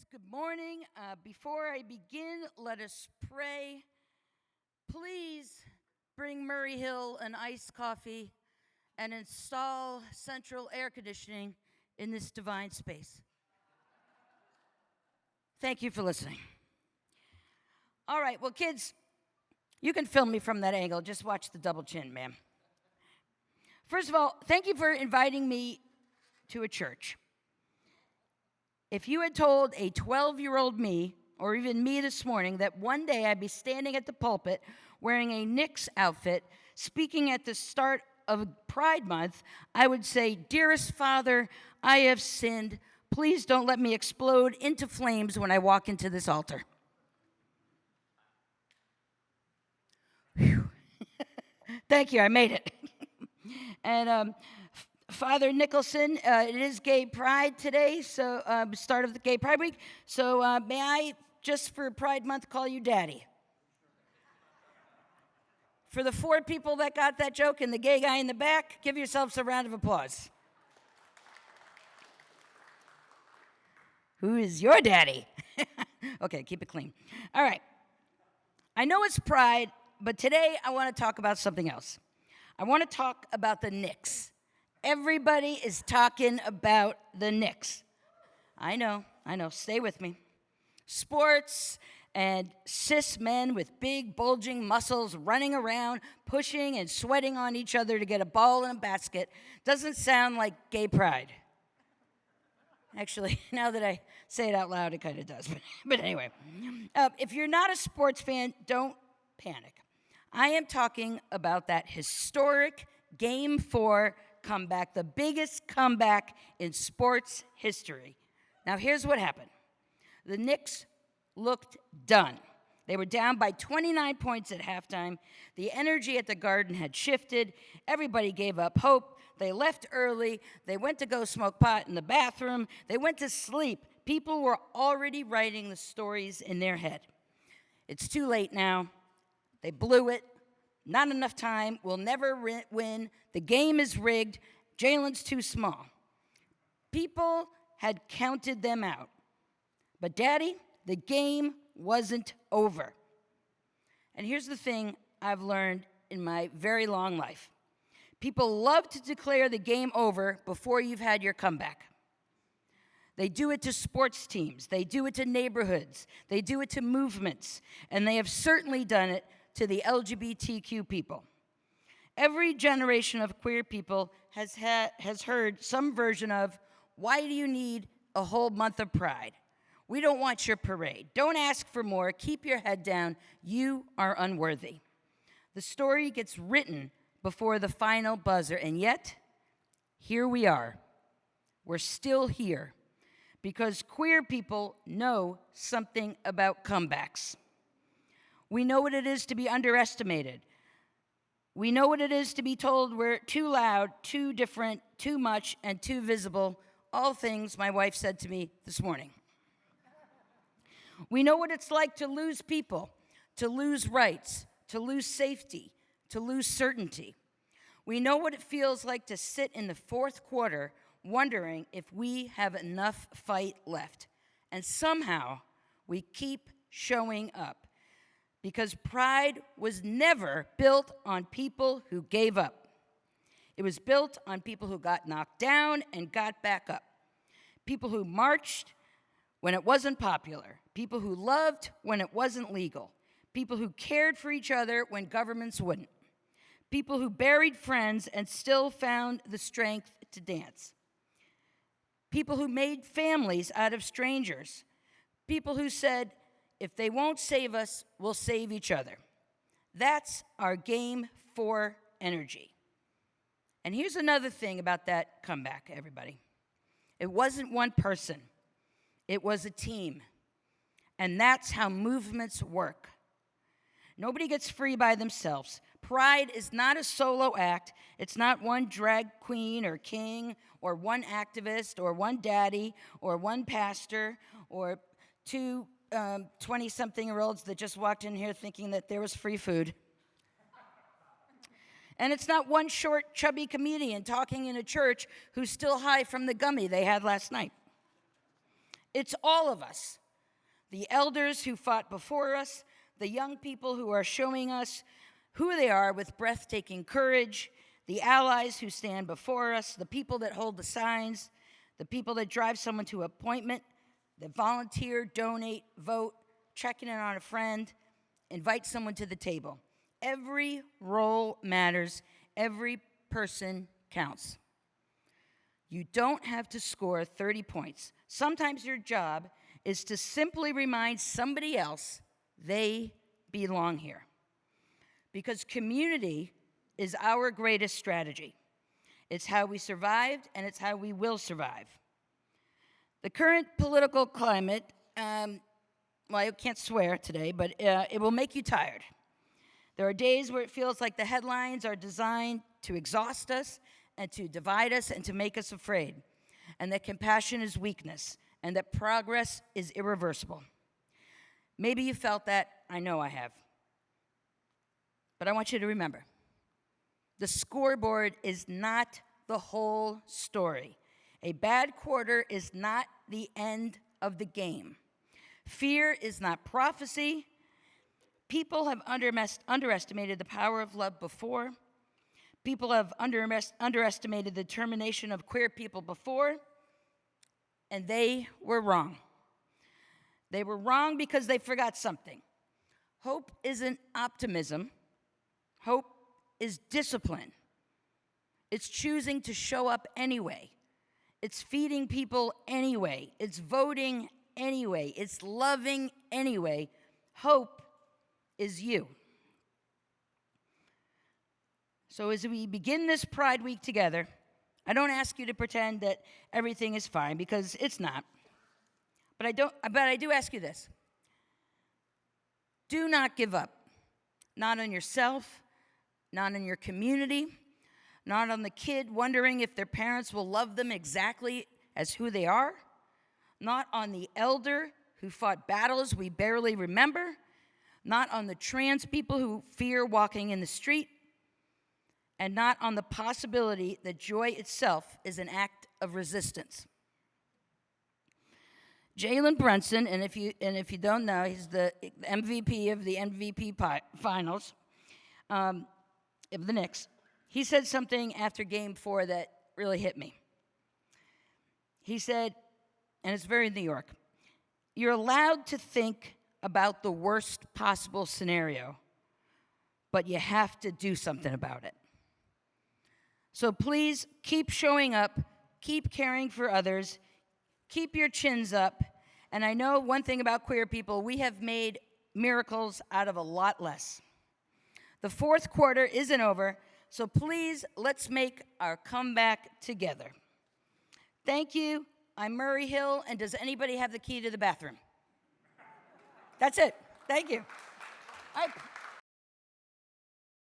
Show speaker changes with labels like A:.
A: friends, good morning. Before I begin, let us pray. Please bring Murray Hill an iced coffee and install central air conditioning in this divine space. Thank you for listening. All right, well, kids, you can film me from that angle. Just watch the double chin, ma'am. First of all, thank you for inviting me to a church. If you had told a 12-year-old me, or even me this morning, that one day I'd be standing at the pulpit wearing a Knicks outfit, speaking at the start of Pride Month, I would say, "Dearest Father, I have sinned. Please don't let me explode into flames when I walk into this altar." Whew. Thank you, I made it. And Father Nicholson, it is Gay Pride today, so start of the Gay Pride Week. So may I, just for Pride Month, call you Daddy? For the 4 people that got that joke and the gay guy in the back, give yourselves a round of applause. Who is your daddy? Okay, keep it clean. All right. I know it's Pride, but today I want to talk about something else. I want to talk about the Knicks. Everybody is talking about the Knicks. I know. Stay with me. Sports and cis men with big, bulging muscles running around, pushing and sweating on each other to get a ball in a basket doesn't sound like gay pride. Actually, now that I say it out loud, it kind of does. But anyway, if you're not a sports fan, don't panic. I am talking about that historic Game 4 comeback, the biggest comeback in sports history. Now, here's what happened. The Knicks looked done. They were down by 29 points at halftime. The energy at the Garden had shifted. Everybody gave up hope. They left early. They went to go smoke pot in the bathroom. They went to sleep. People were already writing the stories in their head. It's too late now. They blew it. Not enough time. We'll never win. The game is rigged. Jalen's too small. People had counted them out. But, Daddy, the game wasn't over. And here's the thing I've learned in my very long life. People love to declare the game over before you've had your comeback. They do it to sports teams. They do it to neighborhoods. They do it to movements. And they have certainly done it to the LGBTQ people. Every generation of queer people has heard some version of, "Why do you need a whole month of Pride? We don't want your parade. Don't ask for more. Keep your head down. You are unworthy." The story gets written before the final buzzer, and yet, here we are. We're still here because queer people know something about comebacks. We know what it is to be underestimated. We know what it is to be told we're too loud, too different, too much, and too visible, all things my wife said to me this morning. We know what it's like to lose people, to lose rights, to lose safety, to lose certainty. We know what it feels like to sit in the fourth quarter wondering if we have enough fight left. And somehow we keep showing up. Because pride was never built on people who gave up. It was built on people who got knocked down and got back up. People who marched when it wasn't popular. People who loved when it wasn't legal. People who cared for each other when governments wouldn't. People who buried friends and still found the strength to dance. People who made families out of strangers. People who said, "If they won't save us, we'll save each other." That's our Game 4 energy. And here's another thing about that comeback, everybody. It wasn't one person. It was a team. And that's how movements work. Nobody gets free by themselves. Pride is not a solo act. It's not one drag queen or king or one activist or one daddy or one pastor or 2 20-something-year-olds that just walked in here thinking that there was free food. And it's not one short, chubby comedian talking in a church who's still high from the gummy they had last night. It's all of us. The elders who fought before us, the young people who are showing us who they are with breathtaking courage, the allies who stand before us, the people that hold the signs, the people that drive someone to an appointment, that volunteer, donate, vote, checking in on a friend, invite someone to the table. Every role matters. Every person counts. You don't have to score 30 points. Sometimes your job is to simply remind somebody else they belong here. Because community is our greatest strategy. It's how we survived, and it's how we will survive. The current political climate, well, I can't swear today, but it will make you tired. There are days where it feels like the headlines are designed to exhaust us and to divide us and to make us afraid, and that compassion is weakness, and that progress is irreversible. Maybe you felt that. I know I have. But I want you to remember, the scoreboard is not the whole story. A bad quarter is not the end of the game. Fear is not prophecy. People have underestimated the power of love before. People have underestimated the determination of queer people before, and they were wrong. They were wrong because they forgot something. Hope isn't optimism. Hope is discipline. It's choosing to show up anyway. It's feeding people anyway. It's voting anyway. It's loving anyway. Hope is you. So as we begin this Pride Week together, I don't ask you to pretend that everything is fine, because it's not. But I do ask you this. Do not give up. Not on yourself, not on your community, not on the kid wondering if their parents will love them exactly as who they are, not on the elder who fought battles we barely remember, not on the trans people who fear walking in the street, and not on the possibility that joy itself is an act of resistance. Jalen Brunson, and if you don't know, he's the MVP of the MVP finals of the Knicks. He said something after Game 4 that really hit me. He said, and it's very New York, "You're allowed to think about the worst possible scenario, but you have to do something about it." So please keep showing up, keep caring for others, keep your chins up. And I know one thing about queer people, we have made miracles out of a lot less. The fourth quarter isn't over, so please, let's make our comeback together. Thank you. I'm Murray Hill, and does anybody have the key to the bathroom? That's it. Thank you.